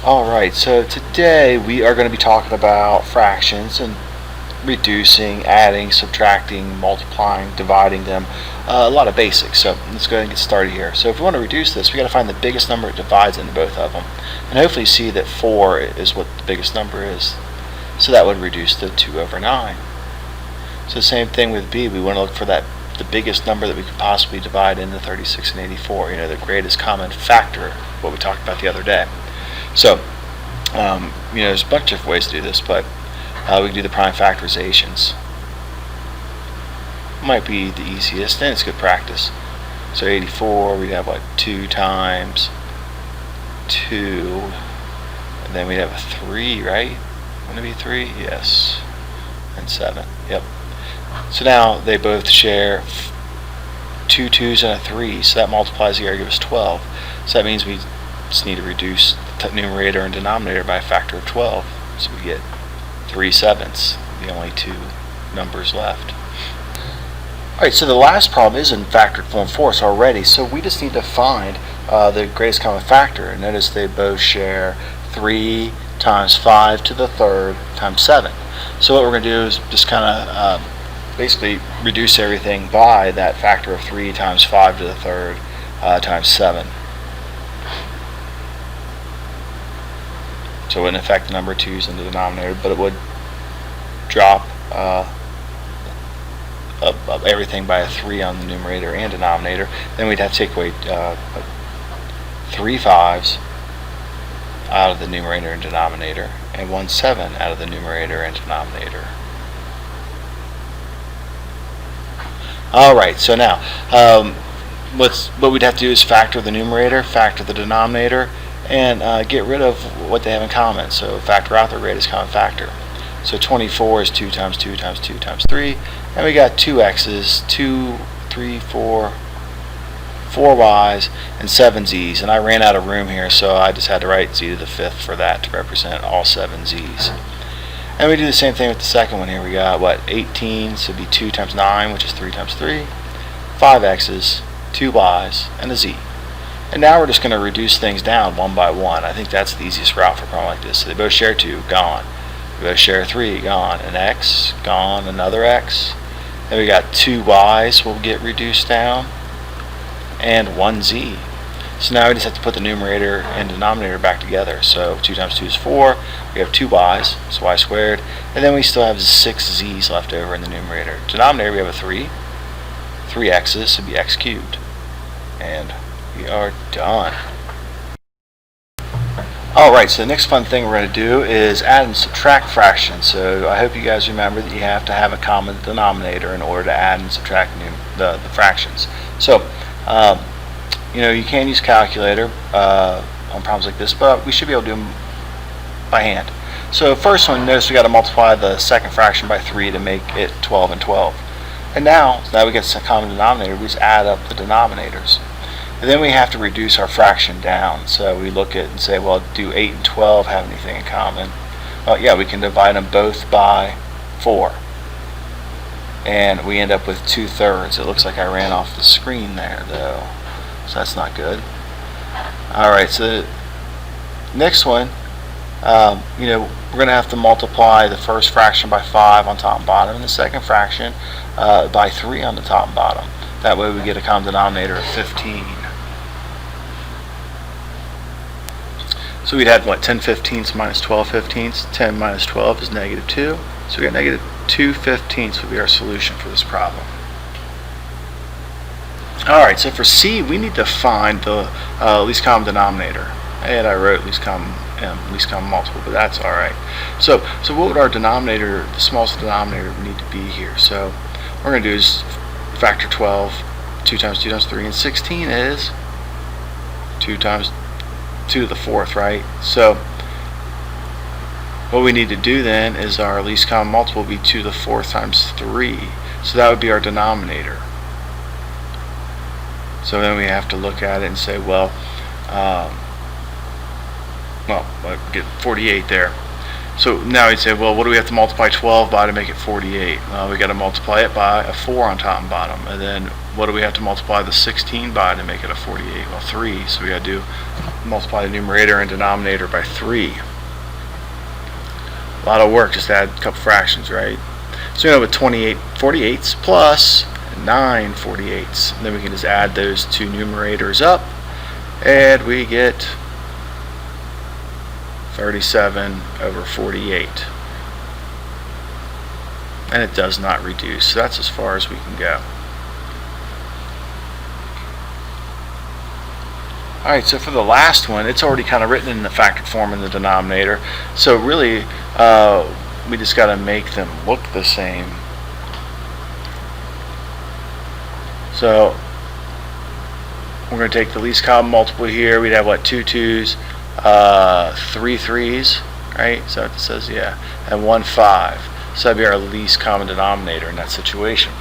Alright, so today we are going to be talking about fractions and reducing, adding, subtracting, multiplying, dividing them, a lot of basics. So let's go ahead and get started here. So if we want to reduce this, we got to find the biggest number it divides into both of them. And hopefully you see that 4 is what the biggest number is. So that would reduce to 2 over 9. So the same thing with B, we want to look for the biggest number that we could possibly divide into 36 and 84, the greatest common factor, what we talked about the other day. So, there's a bunch of ways to do this, but we can do the prime factorizations. Might be the easiest, and it's good practice. So 84, we'd have 2 times 2, and then we'd have a 3, right? Wouldn't it be 3? Yes. And 7, yep. So now they both share 2 2's and a 3, so that multiplies the area, gives us 12. So that means we just need to reduce the numerator and denominator by a factor of 12. So we get 3/7, the only two numbers left. Alright, so the last problem is in factored form for us already, so we just need to find the greatest common factor. And notice they both share 3 times 5 to the third times 7. So what we're going to do is just kind of basically reduce everything by that factor of 3 times 5 to the third times 7. So it wouldn't affect the number 2's in the denominator, but it would drop everything by a 3 on the numerator and denominator. Then we'd have to take away 3 5's out of the numerator and denominator, and 1 7 out of the numerator and denominator. Alright, so now what we'd have to do is factor the numerator, factor the denominator, and get rid of what they have in common. So factor out their greatest common factor. So 24 is 2 times 2 times 2 times 3, and we got 2 x's, 2, 3, 4, 4 y's, and 7 z's. And I ran out of room here, so I just had to write z to the 5th for that to represent all 7 z's. And we do the same thing with the second one here. We got 18, so it'd be 2 times 9, which is 3 times 3, 5 x's, 2 y's, and a z. And now we're just going to reduce things down one by one. I think that's the easiest route for a problem like this. So they both share 2, gone. They both share 3, gone. An x, gone. Another x. Then we got 2 y's will get reduced down, and 1 z. So now we just have to put the numerator and denominator back together. So 2 times 2 is 4. We have 2 y's, so y squared. And then we still have 6 z's left over in the numerator. Denominator, we have a 3. 3 x's, so it'd be x cubed. And we are done. Alright, so the next fun thing we're going to do is add and subtract fractions. So I hope you guys remember that you have to have a common denominator in order to add and subtract the fractions. So, you can use calculator on problems like this, but we should be able to do them by hand. So first one, notice we got to multiply the second fraction by 3 to make it 12 and 12. And now we get a common denominator, we just add up the denominators. And then we have to reduce our fraction down. So we look at it and say, well, do 8 and 12 have anything in common? Well, yeah, we can divide them both by 4. And we end up with 2/3. It looks like I ran off the screen there, though. So that's not good. Alright, so the next one, we're going to have to multiply the first fraction by 5 on top and bottom, and the second fraction by 3 on the top and bottom. That way we get a common denominator of 15. So we'd have 10 15ths minus 12 15ths. 10 minus 12 is negative 2. So we got negative 2 15ths would be our solution for this problem. Alright, so for C, we need to find the least common denominator. And I wrote least common multiple, but that's alright. So what would our denominator, the smallest denominator, need to be here? So what we're going to do is factor 12, 2 times 2 times 3, and 16 is 2 times 2 to the 4th, right? So what we need to do then is our least common multiple will be 2 to the 4th times 3. So that would be our denominator. So then we have to look at it and say, well, I get 48 there. So now we'd say, well, what do we have to multiply 12 by to make it 48? Well, we got to multiply it by a 4 on top and bottom. And then what do we have to multiply the 16 by to make it a 48? Well, 3. So we got to do multiply the numerator and denominator by 3. A lot of work, just add a couple fractions, right? So we end up with 28 48ths plus 9 48ths. And then we can just add those two numerators up, and we get 37 over 48. And it does not reduce. So that's as far as we can go. Alright, so for the last one, it's already kind of written in the factored form in the denominator. So really, we just got to make them look the same. So we're going to take the least common multiple here. We'd have what, 2 2s, 3 3s, right? So it says, yeah, and 1 5. So that'd be our least common denominator in that situation.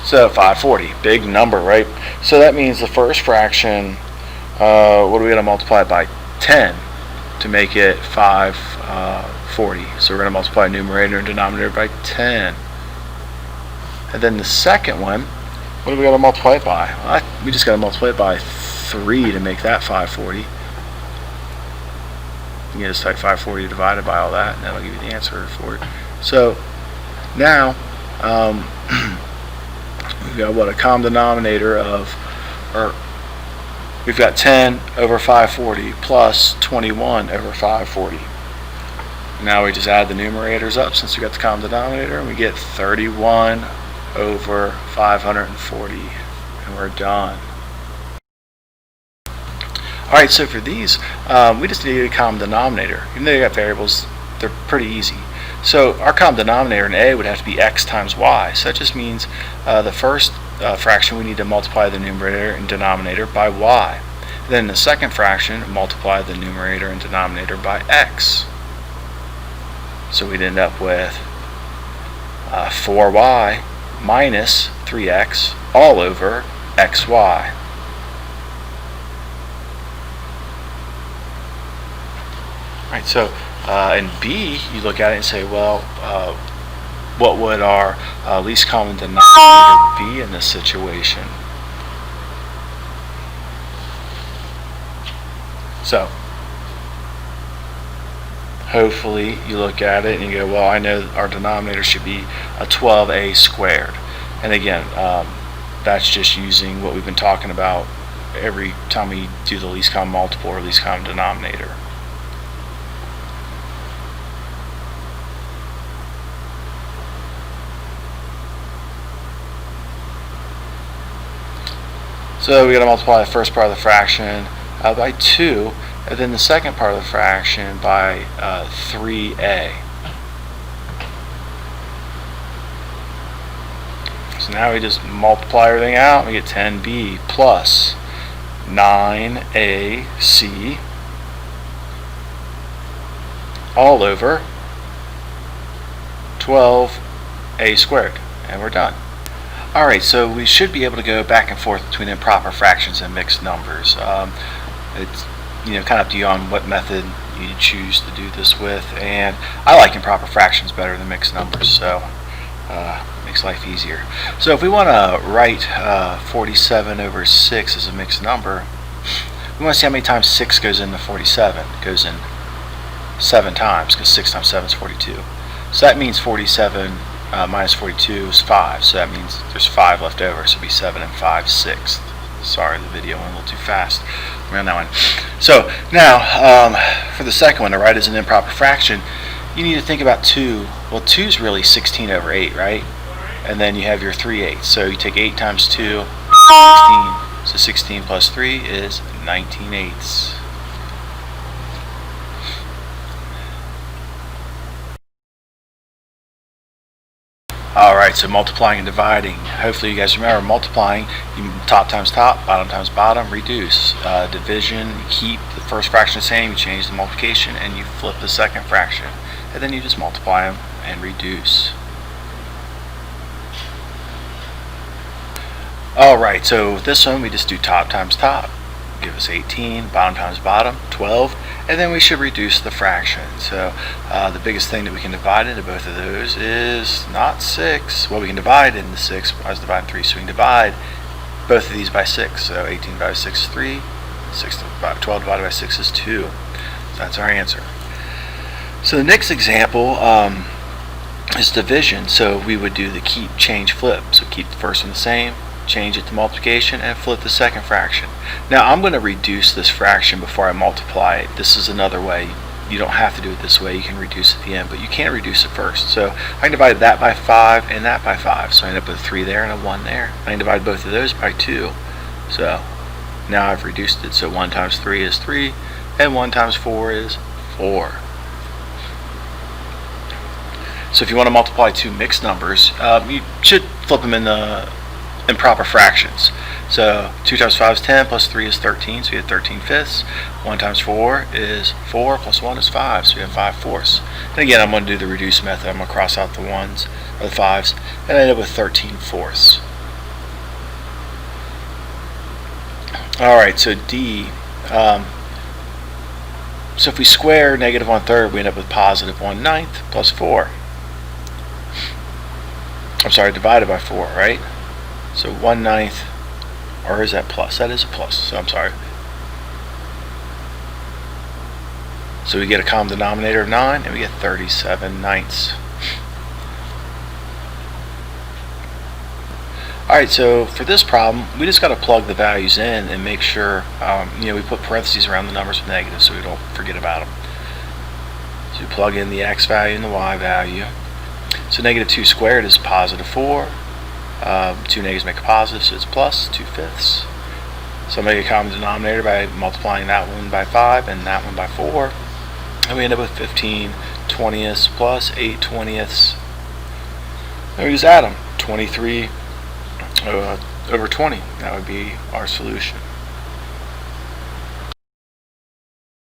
So 540, big number, right? So that means the first fraction, what are we going to multiply it by? 10 to make it 540. So we're going to multiply numerator and denominator by 10. And then the second one, what are we going to multiply it by? Well, we just got to multiply it by 3 to make that 540. You can just type 540 divided by all that, and that'll give you the answer for it. So now, we've got what, a common denominator of, or we've got 10 over 540 plus 21 over 540. Now we just add the numerators up since we got the common denominator, and we get 31 over 540, and we're done. Alright, so for these, we just need a common denominator. Even though you got variables, they're pretty easy. So our common denominator in A would have to be x times y. So that just means the first fraction we need to multiply the numerator and denominator by y. Then the second fraction, multiply the numerator and denominator by x. So we'd end up with 4y minus 3x all over xy. Alright, so in B, you look at it and say, well, what would our least common denominator be in this situation? So, hopefully you look at it and you go, well, I know our denominator should be a 12a squared. And again, that's just using what we've been talking about every time we do the least common multiple or least common denominator. So we got to multiply the first part of the fraction by 2, and then the second part of the fraction by 3a. So now we just multiply everything out, and we get 10b plus 9ac all over 12a squared, and we're done. Alright, so we should be able to go back and forth between improper fractions and mixed numbers. It's kind of up to you on what method you choose to do this with, and I like improper fractions better than mixed numbers, so makes life easier. So if we want to write 47 over 6 as a mixed number, we want to see how many times 6 goes into 47. It goes in 7 times, because 6 times 7 is 42. So that means 47 minus 42 is 5, so that means there's 5 left over, so it'll be 7 and 5/6. Sorry, the video went a little too fast around that one. So now, for the second one, to write as an improper fraction, you need to think about 2. Well, 2 is really 16 over 8, right? And then you have your 3/8. So you take 8 times 2, 16. So 16 plus 3 is 19/8. Alright, so multiplying and dividing. Hopefully you guys remember multiplying, you top times top, bottom times bottom, reduce. Division, you keep the first fraction the same, you change the multiplication, and you flip the second fraction. And then you just multiply them and reduce. Alright, so with this one we just do top times top. Give us 18, bottom times bottom, 12, and then we should reduce the fraction. So the biggest thing that we can divide into both of those is not 6. Well, we can divide into 6, I was dividing 3, so we can divide both of these by 6. So 18 divided by 6 is 3. 12 divided by 6 is 2. So that's our answer. So the next example is division. So we would do the keep, change, flip. So keep the first one the same, change it to multiplication, and flip the second fraction. Now I'm going to reduce this fraction before I multiply it. This is another way. You don't have to do it this way. You can reduce at the end, but you can't reduce it first. So I can divide that by 5 and that by 5. So I end up with a 3 there and a 1 there. I can divide both of those by 2. So now I've reduced it. So 1 times 3 is 3, and 1 times 4 is 4. So if you want to multiply two mixed numbers, you should flip them in proper fractions. So 2 times 5 is 10, plus 3 is 13, so you have 13 fifths. 1 times 4 is 4, plus 1 is 5, so you have 5 fourths. And again, I'm going to do the reduce method. I'm going to cross out the 1s, or the 5s, and I end up with 13 fourths. Alright, so D. So if we square negative 1/3, we end up with positive 1/9 plus 4. I'm sorry, divided by 4, right? So 1/9, or is that plus? That is a plus, so I'm sorry. So we get a common denominator of 9, and we get 37/9. Alright, so for this problem, we just got to plug the values in and make sure, we put parentheses around the numbers with negatives so we don't forget about them. So we plug in the x value and the y value. So negative 2 squared is positive 4. 2 negatives make a positive, so it's plus 2 fifths. So I'll make a common denominator by multiplying that one by 5 and that one by 4. And we end up with 15 20ths plus 8 20ths. And we just add them. 23 over 20. That would be our solution.